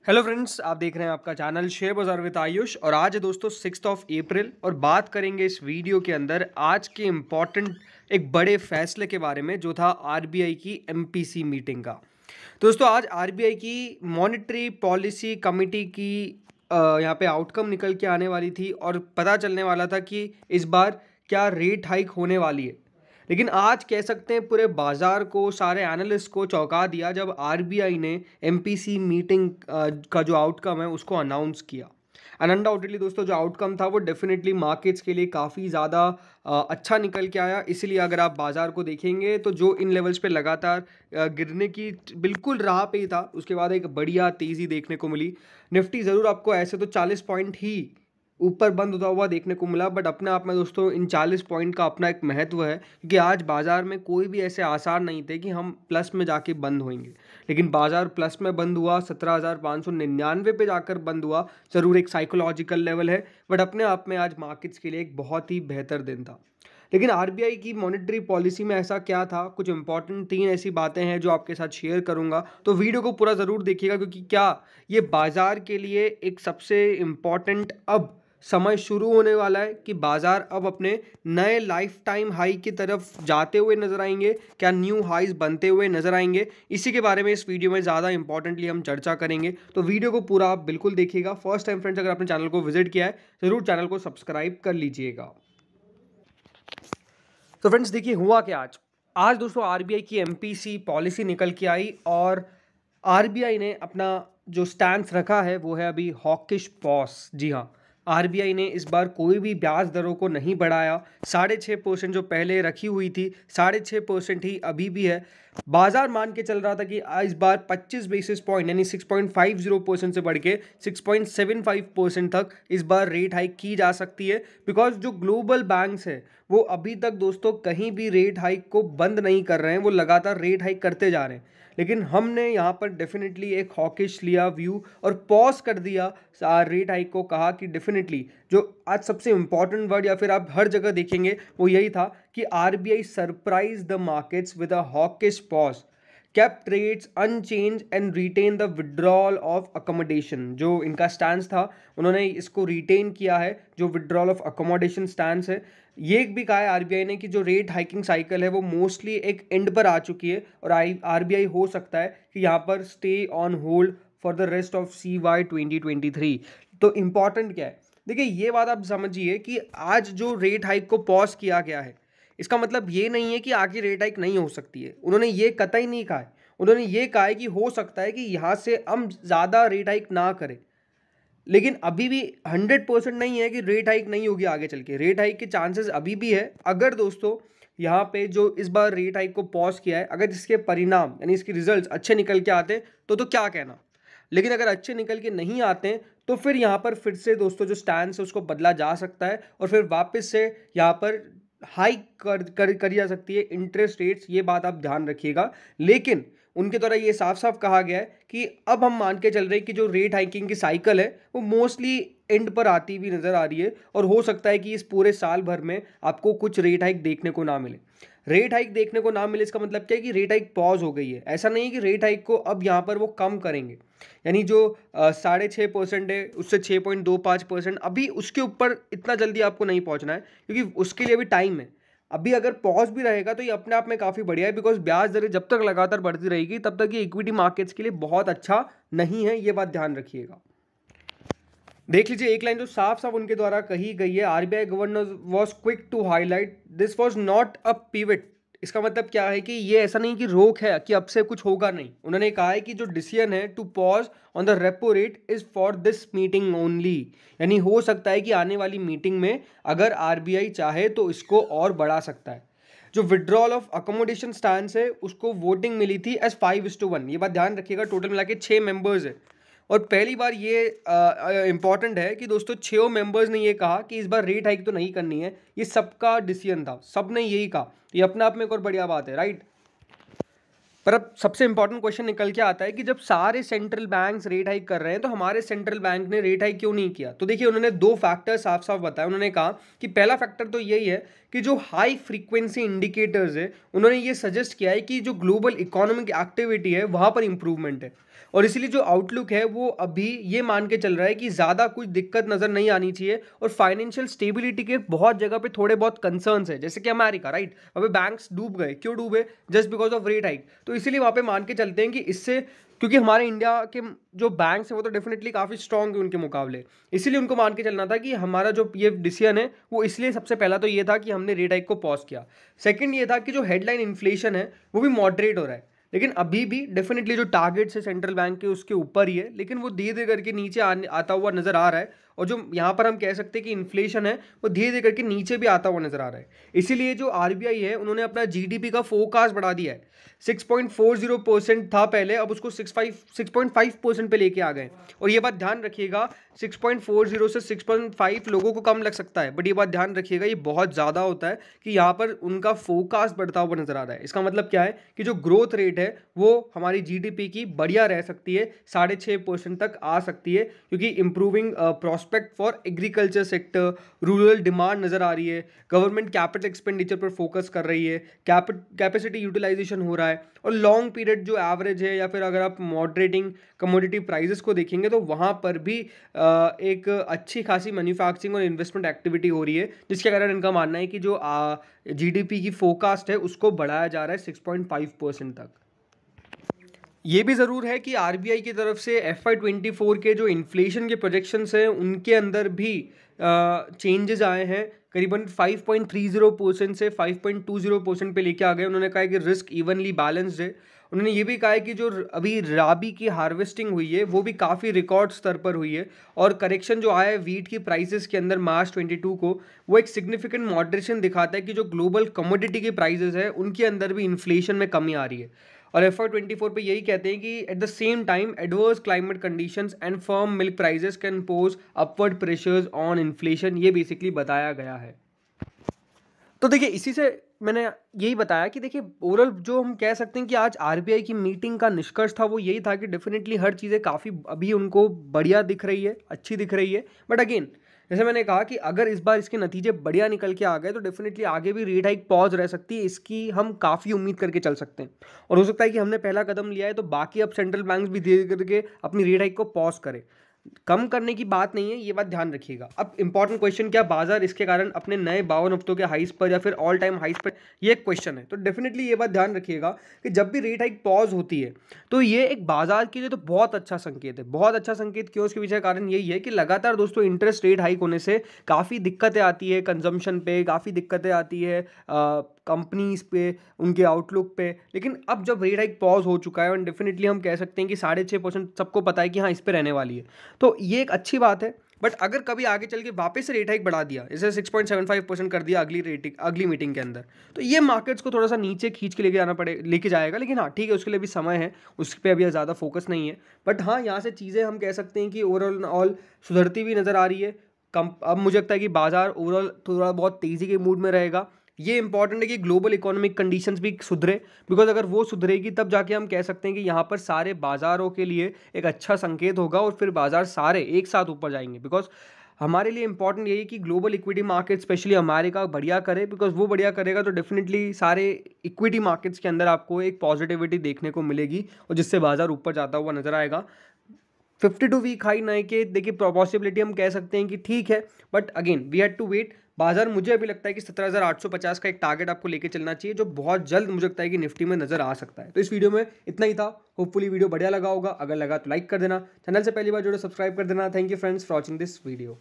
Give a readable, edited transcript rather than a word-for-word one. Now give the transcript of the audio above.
Hello friends, आप देख रहे हैं आपका चैनल शेयर बाजार विद आयुष। और आज है दोस्तों 6 अप्रैल और बात करेंगे इस वीडियो के अंदर आज के इम्पॉर्टेंट एक बड़े फैसले के बारे में जो था आरबीआई की एमपीसी मीटिंग का। तो दोस्तों आज आरबीआई की मॉनेटरी पॉलिसी कमेटी की यहाँ पे आउटकम निकल के आने वाली थी और पता चलने वाला था कि इस बार क्या रेट हाइक होने वाली है। लेकिन आज कह सकते हैं पूरे बाजार को, सारे एनालिस्ट को चौंका दिया जब आरबीआई ने एमपीसी मीटिंग का जो आउटकम है उसको अनाउंस किया। एंड अनडाउटेडली दोस्तों जो आउटकम था वो डेफिनेटली मार्केट्स के लिए काफ़ी ज़्यादा अच्छा निकल के आया। इसीलिए अगर आप बाजार को देखेंगे तो जो इन लेवल्स पे लगातार गिरने की बिल्कुल राह पे ही था, उसके बाद एक बढ़िया तेज़ी देखने को मिली। निफ्टी ज़रूर आपको ऐसे तो 40 पॉइंट ही ऊपर बंद होता हुआ देखने को मिला, बट अपने आप में दोस्तों इन 40 पॉइंट का अपना एक महत्व है क्योंकि आज बाजार में कोई भी ऐसे आसार नहीं थे कि हम प्लस में जाके बंद होंगे। लेकिन बाजार प्लस में बंद हुआ, 17,599 पे जाकर बंद हुआ। ज़रूर एक साइकोलॉजिकल लेवल है, बट अपने आप में आज मार्केट्स के लिए एक बहुत ही बेहतर दिन था। लेकिन आरबीआई की मॉनेटरी पॉलिसी में ऐसा क्या था, कुछ इंपॉर्टेंट 3 ऐसी बातें हैं जो आपके साथ शेयर करूंगा, तो वीडियो को पूरा ज़रूर देखिएगा क्योंकि क्या ये बाजार के लिए एक सबसे इम्पॉर्टेंट अब समय शुरू होने वाला है कि बाजार अब अपने नए लाइफ टाइम हाई की तरफ जाते हुए नजर आएंगे, क्या न्यू हाईज बनते हुए नजर आएंगे। इसी के बारे में इस वीडियो में ज़्यादा इंपॉर्टेंटली हम चर्चा करेंगे, तो वीडियो को पूरा आप बिल्कुल देखिएगा। फर्स्ट टाइम फ्रेंड्स अगर आपने चैनल को विजिट किया है ज़रूर चैनल को सब्सक्राइब कर लीजिएगा। तो फ्रेंड्स देखिए हुआ क्या आज आज दोस्तों आरबीआई की एमपीसी पॉलिसी निकल के आई और आरबीआई ने अपना जो स्टैंड रखा है वो है अभी हॉकिश पॉस। जी हाँ, आरबीआई ने इस बार कोई भी ब्याज दरों को नहीं बढ़ाया। 6.5% जो पहले रखी हुई थी 6.5% ही अभी भी है। बाजार मान के चल रहा था कि इस बार 25 बेसिस पॉइंट यानी 6.50% से बढ़ के 6.75% तक इस बार रेट हाइक की जा सकती है। बिकॉज जो ग्लोबल बैंक्स है वो अभी तक दोस्तों कहीं भी रेट हाइक को बंद नहीं कर रहे हैं, वो लगातार रेट हाइक करते जा रहे हैं। लेकिन हमने यहाँ पर डेफिनेटली एक हॉकिश लिया व्यू और पॉज कर दिया रेट हाइक को। कहा कि डेफिनेटली जो आज सबसे इंपॉर्टेंट वर्ड या फिर आप हर जगह देखेंगे वो यही था कि RBI surprise the markets with a hawkish pause, kept rates unchanged and retain the withdrawal of accommodation। जो इनका स्टैंस था उन्होंने इसको रिटेन किया है, जो विड्रॉल ऑफ अकोमोडेशन स्टैंस है। ये भी कहा है आरबीआई ने कि जो रेट हाइकिंग साइकिल है वो मोस्टली एक एंड पर आ चुकी है और आरबीआई हो सकता है कि यहाँ पर stay on hold for the rest of CY 2023। तो इंपॉर्टेंट क्या है, देखिए ये बात आप समझिए कि आज जो रेट हाइक को पॉज किया गया है इसका मतलब ये नहीं है कि आगे रेट हाइक नहीं हो सकती है। उन्होंने ये कतई नहीं कहा है। उन्होंने ये कहा है कि हो सकता है कि यहाँ से हम ज़्यादा रेट हाइक ना करें, लेकिन अभी भी 100% नहीं है कि रेट हाइक नहीं होगी। आगे चल के रेट हाइक के चांसेस अभी भी है। अगर दोस्तों यहाँ पे जो इस बार रेट हाइक को पॉज किया है, अगर इसके परिणाम यानी इसके रिजल्ट्स अच्छे निकल के आते हैं तो क्या कहना, लेकिन अगर अच्छे निकल के नहीं आते हैं तो फिर यहाँ पर फिर से दोस्तों जो स्टैंड है उसको बदला जा सकता है और फिर वापस से यहाँ पर हाइक करी जा सकती है इंटरेस्ट रेट्स। ये बात आप ध्यान रखिएगा। लेकिन उनके द्वारा ये साफ साफ कहा गया है कि अब हम मान के चल रहे हैं कि जो रेट हाइकिंग की साइकिल है वो मोस्टली एंड पर आती हुई नजर आ रही है और हो सकता है कि इस पूरे साल भर में आपको कुछ रेट हाइक देखने को ना मिले। रेट हाइक देखने को ना मिले इसका मतलब क्या है कि रेट हाइक पॉज हो गई है। ऐसा नहीं है कि रेट हाइक को अब यहाँ पर वो कम करेंगे, यानी जो 6.5% है उससे 6.25%, अभी उसके ऊपर इतना जल्दी आपको नहीं पहुँचना है क्योंकि उसके लिए भी टाइम है। अभी अगर पॉज भी रहेगा तो ये अपने आप में काफ़ी बढ़िया है, बिकॉज ब्याज दरें जब तक लगातार बढ़ती रहेगी तब तक ये इक्विटी मार्केट्स के लिए बहुत अच्छा नहीं है। ये बात ध्यान रखिएगा। देख लीजिए एक लाइन जो साफ साफ उनके द्वारा कही गई है, RBI governor was quick to highlight this was not a pivot. इसका मतलब क्या है कि ये ऐसा नहीं कि रोक है कि अब से कुछ होगा नहीं। उन्होंने कहा है कि जो डिसीजन है to pause on the repo rate is for this meeting only, यानी हो सकता है कि आने वाली मीटिंग में अगर आरबीआई चाहे तो इसको और बढ़ा सकता है। जो विड्रॉल ऑफ अकोमोडेशन स्टैंस है उसको वोटिंग मिली थी एज 5:1। ये बात ध्यान रखिएगा, टोटल मिला के 6 मेंबर्स है और पहली बार ये इंपॉर्टेंट है कि दोस्तों 6 मेंबर्स ने ये कहा कि इस बार रेट हाइक तो नहीं करनी है। ये सबका डिसीजन था, सब ने यही कहा। ये अपने आप में एक और बढ़िया बात है, राइट। पर अब सबसे इंपॉर्टेंट क्वेश्चन निकल के आता है कि जब सारे सेंट्रल बैंक्स रेट हाइक कर रहे हैं तो हमारे सेंट्रल बैंक ने रेट हाइक क्यों नहीं किया। तो देखिए उन्होंने 2 फैक्टर साफ साफ बताया। उन्होंने कहा कि पहला फैक्टर तो यही है कि जो हाई फ्रीक्वेंसी इंडिकेटर्स है उन्होंने ये सजेस्ट किया है कि जो ग्लोबल इकोनॉमिक एक्टिविटी है वहाँ पर इंप्रूवमेंट है, और इसीलिए जो आउटलुक है वो अभी ये मान के चल रहा है कि ज़्यादा कुछ दिक्कत नज़र नहीं आनी चाहिए, और फाइनेंशियल स्टेबिलिटी के बहुत जगह पे थोड़े बहुत कंसर्न्स है, जैसे कि अमेरिका, राइट, वहाँ पे बैंक्स डूब गए, क्यों डूबे? Just because of rate hike. तो इसीलिए वहाँ पे मान के चलते हैं कि इससे, क्योंकि हमारे इंडिया के जो बैंक्स हैं वो तो डेफिनेटली काफ़ी स्ट्रॉन्ग है उनके मुकाबले, इसीलिए उनको मान के चलना था कि हमारा जो ये डिसीजन है वो, इसलिए सबसे पहला तो ये था कि हमने रेट हाइक को पॉज किया। सेकंड ये था कि जो हेडलाइन इन्फ्लेशन है वो भी मॉडरेट हो रहा है, लेकिन अभी भी डेफिनेटली जो टारगेट्स है सेंट्रल बैंक के उसके ऊपर ही है, लेकिन वो धीरे धीरे करके नीचे आता हुआ नजर आ रहा है, और जो यहाँ पर हम कह सकते हैं कि इन्फ्लेशन है वो धीरे धीरे करके नीचे भी आता हुआ नजर आ रहा है। इसीलिए जो आरबीआई है उन्होंने अपना जीडीपी का फोरकास्ट बढ़ा दिया है। 6.40% था पहले, अब उसको 6.5% पे लेके आ गए। और ये बात ध्यान रखिएगा, 6.40 से 6.5 लोगों को कम लग सकता है, बट ये बात ध्यान रखिएगा ये बहुत ज़्यादा होता है कि यहाँ पर उनका फोरकास्ट बढ़ता हुआ नजर आ रहा है। इसका मतलब क्या है कि जो ग्रोथ रेट है वो हमारी जीडीपी की बढ़िया रह सकती है, 6.5% तक आ सकती है, क्योंकि improving prospect for agriculture sector, rural demand नज़र आ रही है, गवर्नमेंट कैपिटल एक्सपेंडिचर पर फोकस कर रही है, कैपेसिटी यूटिलाइजेशन हो रहा है, और लॉन्ग पीरियड जो एवरेज है, या फिर अगर आप मॉडरेटिंग कमोडिटी प्राइसेस को देखेंगे तो वहाँ पर भी एक अच्छी खासी मैन्युफैक्चरिंग और इन्वेस्टमेंट एक्टिविटी हो रही है, जिसके कारण इनका मानना है कि जो जीडीपी की फोरकास्ट है उसको बढ़ाया जा रहा है 6.5% तक। ये भी ज़रूर है कि आरबीआई की तरफ से FY24 के जो इन्फ्लेशन के प्रोजेक्शंस हैं उनके अंदर भी चेंजेस आए हैं, करीबन 5.30% से 5.20% पे लेके आ गए। उन्होंने कहा है कि रिस्क इवनली बैलेंस्ड है। उन्होंने ये भी कहा है कि जो अभी राबी की हार्वेस्टिंग हुई है वो भी काफ़ी रिकॉर्ड स्तर पर हुई है, और करेक्शन जो आया है वीट की प्राइसेस के अंदर मार्च 22 को, वो एक सिग्निफिकेंट मॉडरेशन दिखाता है कि जो ग्लोबल कमोडिटी के प्राइसेस है उनके अंदर भी इन्फ्लेशन में कमी आ रही है। और FY24 पे यही कहते हैं कि at the same time adverse climate conditions and firm milk prices can pose upward pressures on inflation, ये बेसिकली बताया गया है। तो देखिए, इसी से मैंने यही बताया कि देखिए ओवरऑल जो हम कह सकते हैं कि आज आरबीआई की मीटिंग का निष्कर्ष था वो यही था कि डेफिनेटली हर चीज़ें काफ़ी अभी उनको बढ़िया दिख रही है, अच्छी दिख रही है, बट अगेन जैसे मैंने कहा कि अगर इस बार इसके नतीजे बढ़िया निकल के आ गए तो डेफिनेटली आगे भी रेट हाइक पॉज रह सकती है, इसकी हम काफ़ी उम्मीद करके चल सकते हैं। और हो सकता है कि हमने पहला कदम लिया है तो बाकी अब सेंट्रल बैंक भी धीरे धीरे करके अपनी रेट हाइक को पॉज करें। कम करने की बात नहीं है, ये बात ध्यान रखिएगा। अब इंपॉर्टेंट क्वेश्चन, क्या बाजार इसके कारण अपने नए 52 हफ्तों के हाइस पर या फिर ऑल टाइम हाइस पर, ये एक क्वेश्चन है। तो डेफिनेटली ये बात ध्यान रखिएगा कि जब भी रेट हाइक पॉज होती है तो ये एक बाजार के लिए तो बहुत अच्छा संकेत है। बहुत अच्छा संकेत क्यों? उसके पीछे कारण यही है कि लगातार दोस्तों इंटरेस्ट रेट हाइक होने से काफ़ी दिक्कतें आती है कंजम्पशन पे, काफ़ी दिक्कतें आती है कंपनीज पे, उनके आउटलुक पे। लेकिन अब जब रेट हाइक पॉज हो चुका है और डेफिनेटली हम कह सकते हैं कि 6.5% सबको पता है कि हाँ इस पे रहने वाली है, तो ये एक अच्छी बात है। बट अगर कभी आगे चल के वापस से रेट हाइक बढ़ा दिया, जैसे 6.75% कर दिया अगली मीटिंग के अंदर, तो ये मार्केट्स को थोड़ा सा नीचे खींच के लेके जाएगा। लेकिन हाँ ठीक है, उसके लिए भी समय है, उस पर अभी ज़्यादा फोकस नहीं है। बट हाँ, यहाँ से चीज़ें हम कह सकते हैं कि ओवरऑल ऑल सुधरती हुई नज़र आ रही है। अब मुझे लगता है कि बाजार ओवरऑल थोड़ा बहुत तेज़ी के मूड में रहेगा। ये इंपॉर्टेंट है कि ग्लोबल इकोनॉमिक कंडीशंस भी सुधरे, बिकॉज अगर वो सुधरेगी तब जाके हम कह सकते हैं कि यहाँ पर सारे बाजारों के लिए एक अच्छा संकेत होगा, और फिर बाजार सारे एक साथ ऊपर जाएंगे। बिकॉज हमारे लिए इंपॉर्टेंट यही कि global equity market specially America बढ़िया करे, बिकॉज वो बढ़िया करेगा तो डेफिनेटली सारे इक्विटी मार्केट्स के अंदर आपको एक पॉजिटिविटी देखने को मिलेगी, और जिससे बाजार ऊपर जाता हुआ नजर आएगा। 52 वीक हाई नए के देखिए पॉसिबिलिटी हम कह सकते हैं कि ठीक है, but again we had to wait. बाजार मुझे अभी लगता है कि 17,850 का एक टारगेट आपको लेके चलना चाहिए, जो बहुत जल्द मुझे लगता है कि निफ्टी में नजर आ सकता है। तो इस वीडियो में इतना ही था। होपफुली वीडियो बढ़िया लगा होगा, अगर लगा तो लाइक कर देना, चैनल से पहली बार जुड़े सब्सक्राइब कर देना। Thank you friends for watching this video.